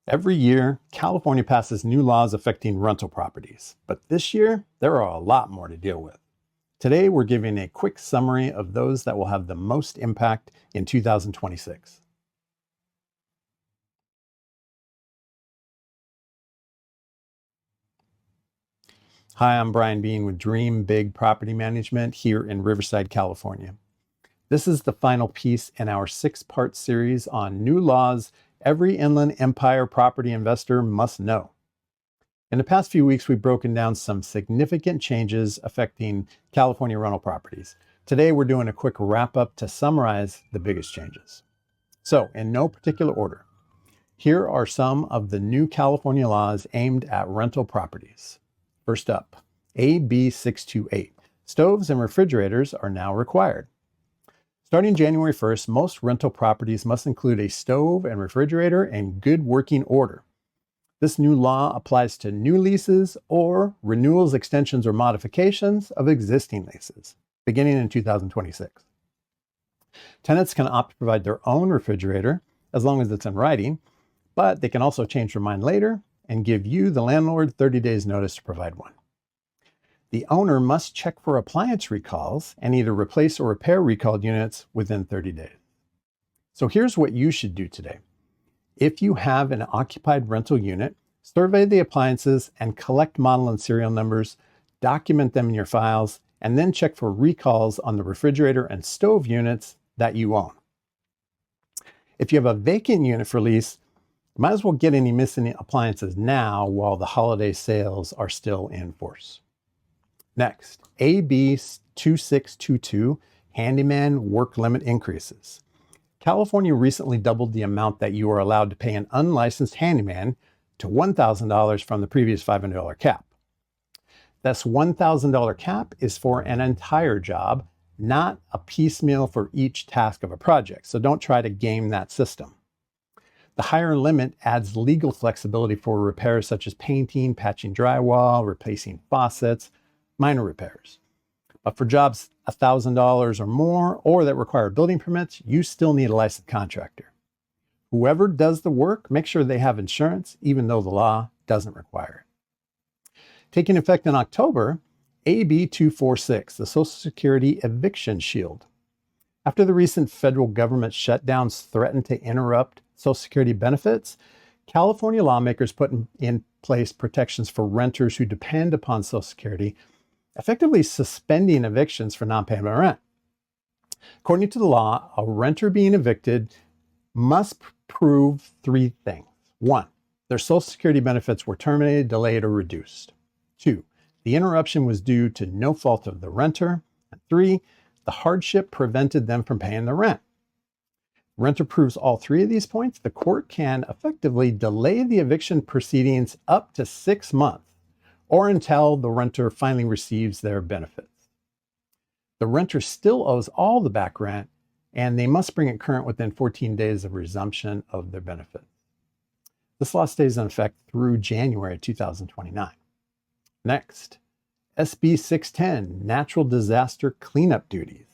Every year, California passes new laws affecting rental properties, but this year, there are a lot more to deal with. Today, we're giving a quick summary of those that will have the most impact in 2026. Hi, I'm Brian Bean with Dream Big Property Management here in Riverside, California. This is the final piece in our 6-part series on new laws every Inland Empire property investor must know. In the past few weeks, we've broken down some significant changes affecting California rental properties. Today, we're doing a quick wrap-up to summarize the biggest changes. So, in no particular order, here are some of the new California laws aimed at rental properties. First up, AB 628. Stoves and refrigerators are now required. Starting January 1st, most rental properties must include a stove and refrigerator in good working order. This new law applies to new leases or renewals, extensions, or modifications of existing leases, beginning in 2026. Tenants can opt to provide their own refrigerator as long as it's in writing, but they can also change their mind later and give you, the landlord, 30 days notice to provide one. The owner must check for appliance recalls and either replace or repair recalled units within 30 days. So here's what you should do today. If you have an occupied rental unit, survey the appliances and collect model and serial numbers, document them in your files, and then check for recalls on the refrigerator and stove units that you own. If you have a vacant unit for lease, you might as well get any missing appliances now while the holiday sales are still in force. Next, AB 2622, Handyman work limit increases. California recently doubled the amount that you are allowed to pay an unlicensed handyman to $1,000 from the previous $500 cap. This $1,000 cap is for an entire job, not a piecemeal for each task of a project, so don't try to game that system. The higher limit adds legal flexibility for repairs such as painting, patching drywall, replacing faucets, minor repairs. But for jobs $1,000 or more, or that require building permits, you still need a licensed contractor. Whoever does the work, make sure they have insurance, even though the law doesn't require it. Taking effect in October, AB 246, the Social Security Eviction Shield. After the recent federal government shutdowns threatened to interrupt Social Security benefits, California lawmakers put in place protections for renters who depend upon Social Security, effectively suspending evictions for non-payment of rent. According to the law, a renter being evicted must prove 3 things. 1, their Social Security benefits were terminated, delayed, or reduced. 2, the interruption was due to no fault of the renter. And 3, the hardship prevented them from paying the rent. Renter proves all 3 of these points, the court can effectively delay the eviction proceedings up to 6 months, or until the renter finally receives their benefits. The renter still owes all the back rent, and they must bring it current within 14 days of resumption of their benefits. This law stays in effect through January 2029. Next, SB 610, Natural Disaster Cleanup Duties.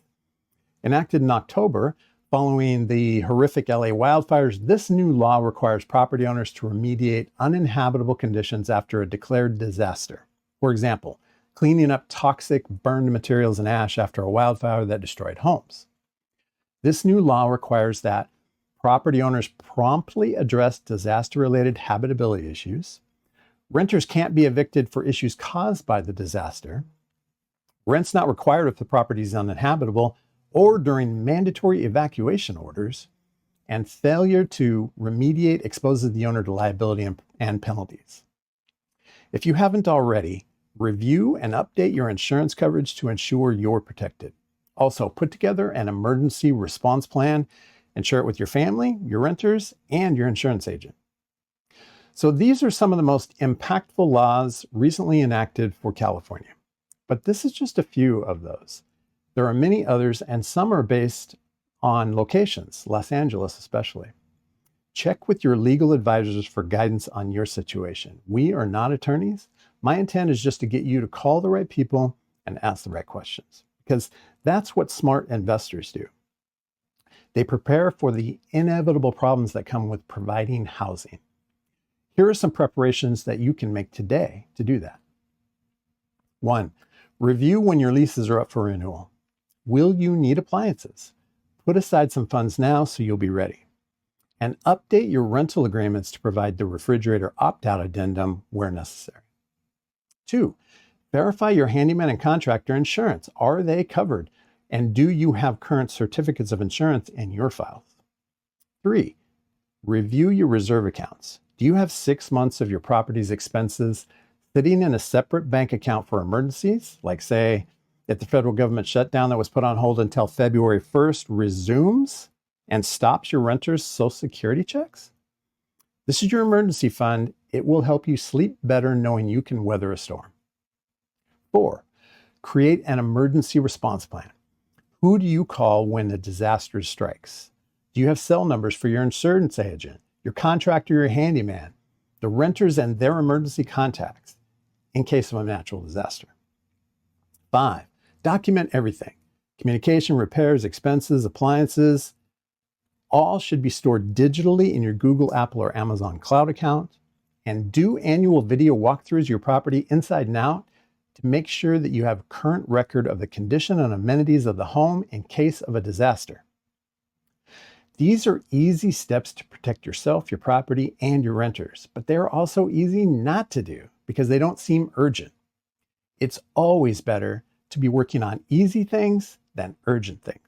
Enacted in October, following the horrific LA wildfires, this new law requires property owners to remediate uninhabitable conditions after a declared disaster. For example, cleaning up toxic burned materials and ash after a wildfire that destroyed homes. This new law requires that property owners promptly address disaster-related habitability issues. Renters can't be evicted for issues caused by the disaster. Rent's not required if the property is uninhabitable or during mandatory evacuation orders, and failure to remediate exposes the owner to liability and penalties. If you haven't already, review and update your insurance coverage to ensure you're protected. Also, put together an emergency response plan and share it with your family, your renters, and your insurance agent. So these are some of the most impactful laws recently enacted for California, but this is just a few of those. There are many others, and some are based on locations, Los Angeles especially. Check with your legal advisors for guidance on your situation. We are not attorneys. My intent is just to get you to call the right people and ask the right questions, because that's what smart investors do. They prepare for the inevitable problems that come with providing housing. Here are some preparations that you can make today to do that. 1. Review when your leases are up for renewal. Will you need appliances? Put aside some funds now so you'll be ready. And update your rental agreements to provide the refrigerator opt-out addendum where necessary. 2. Verify your handyman and contractor insurance. Are they covered? And do you have current certificates of insurance in your files? 3. Review your reserve accounts. Do you have 6 months of your property's expenses sitting in a separate bank account for emergencies? Like, say, if the federal government shutdown that was put on hold until February 1st resumes and stops your renters' Social Security checks? This is your emergency fund. It will help you sleep better knowing you can weather a storm. 4. Create an emergency response plan. Who do you call when a disaster strikes? Do you have cell numbers for your insurance agent, your contractor, your handyman, the renters and their emergency contacts in case of a natural disaster? 5. Document everything. Communication, repairs, expenses, appliances, all should be stored digitally in your Google, Apple, or Amazon cloud account. And do annual video walkthroughs of your property inside and out to make sure that you have a current record of the condition and amenities of the home in case of a disaster. These are easy steps to protect yourself, your property, and your renters, but they are also easy not to do because they don't seem urgent. It's always better to be working on easy things than urgent things.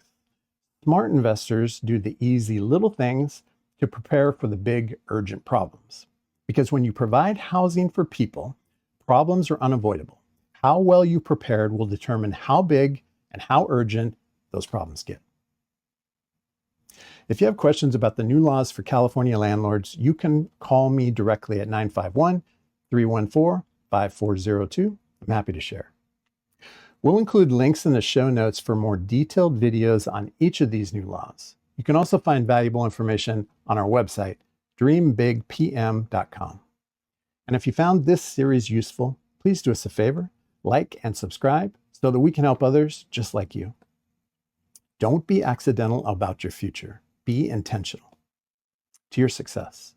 Smart investors do the easy little things to prepare for the big urgent problems. Because when you provide housing for people, problems are unavoidable. How well you prepared will determine how big and how urgent those problems get. If you have questions about the new laws for California landlords, you can call me directly at 951-314-5402. I'm happy to share. We'll include links in the show notes for more detailed videos on each of these new laws. You can also find valuable information on our website, dreambigpm.com. And if you found this series useful, please do us a favor, like and subscribe so that we can help others just like you. Don't be accidental about your future. Be intentional. To your success.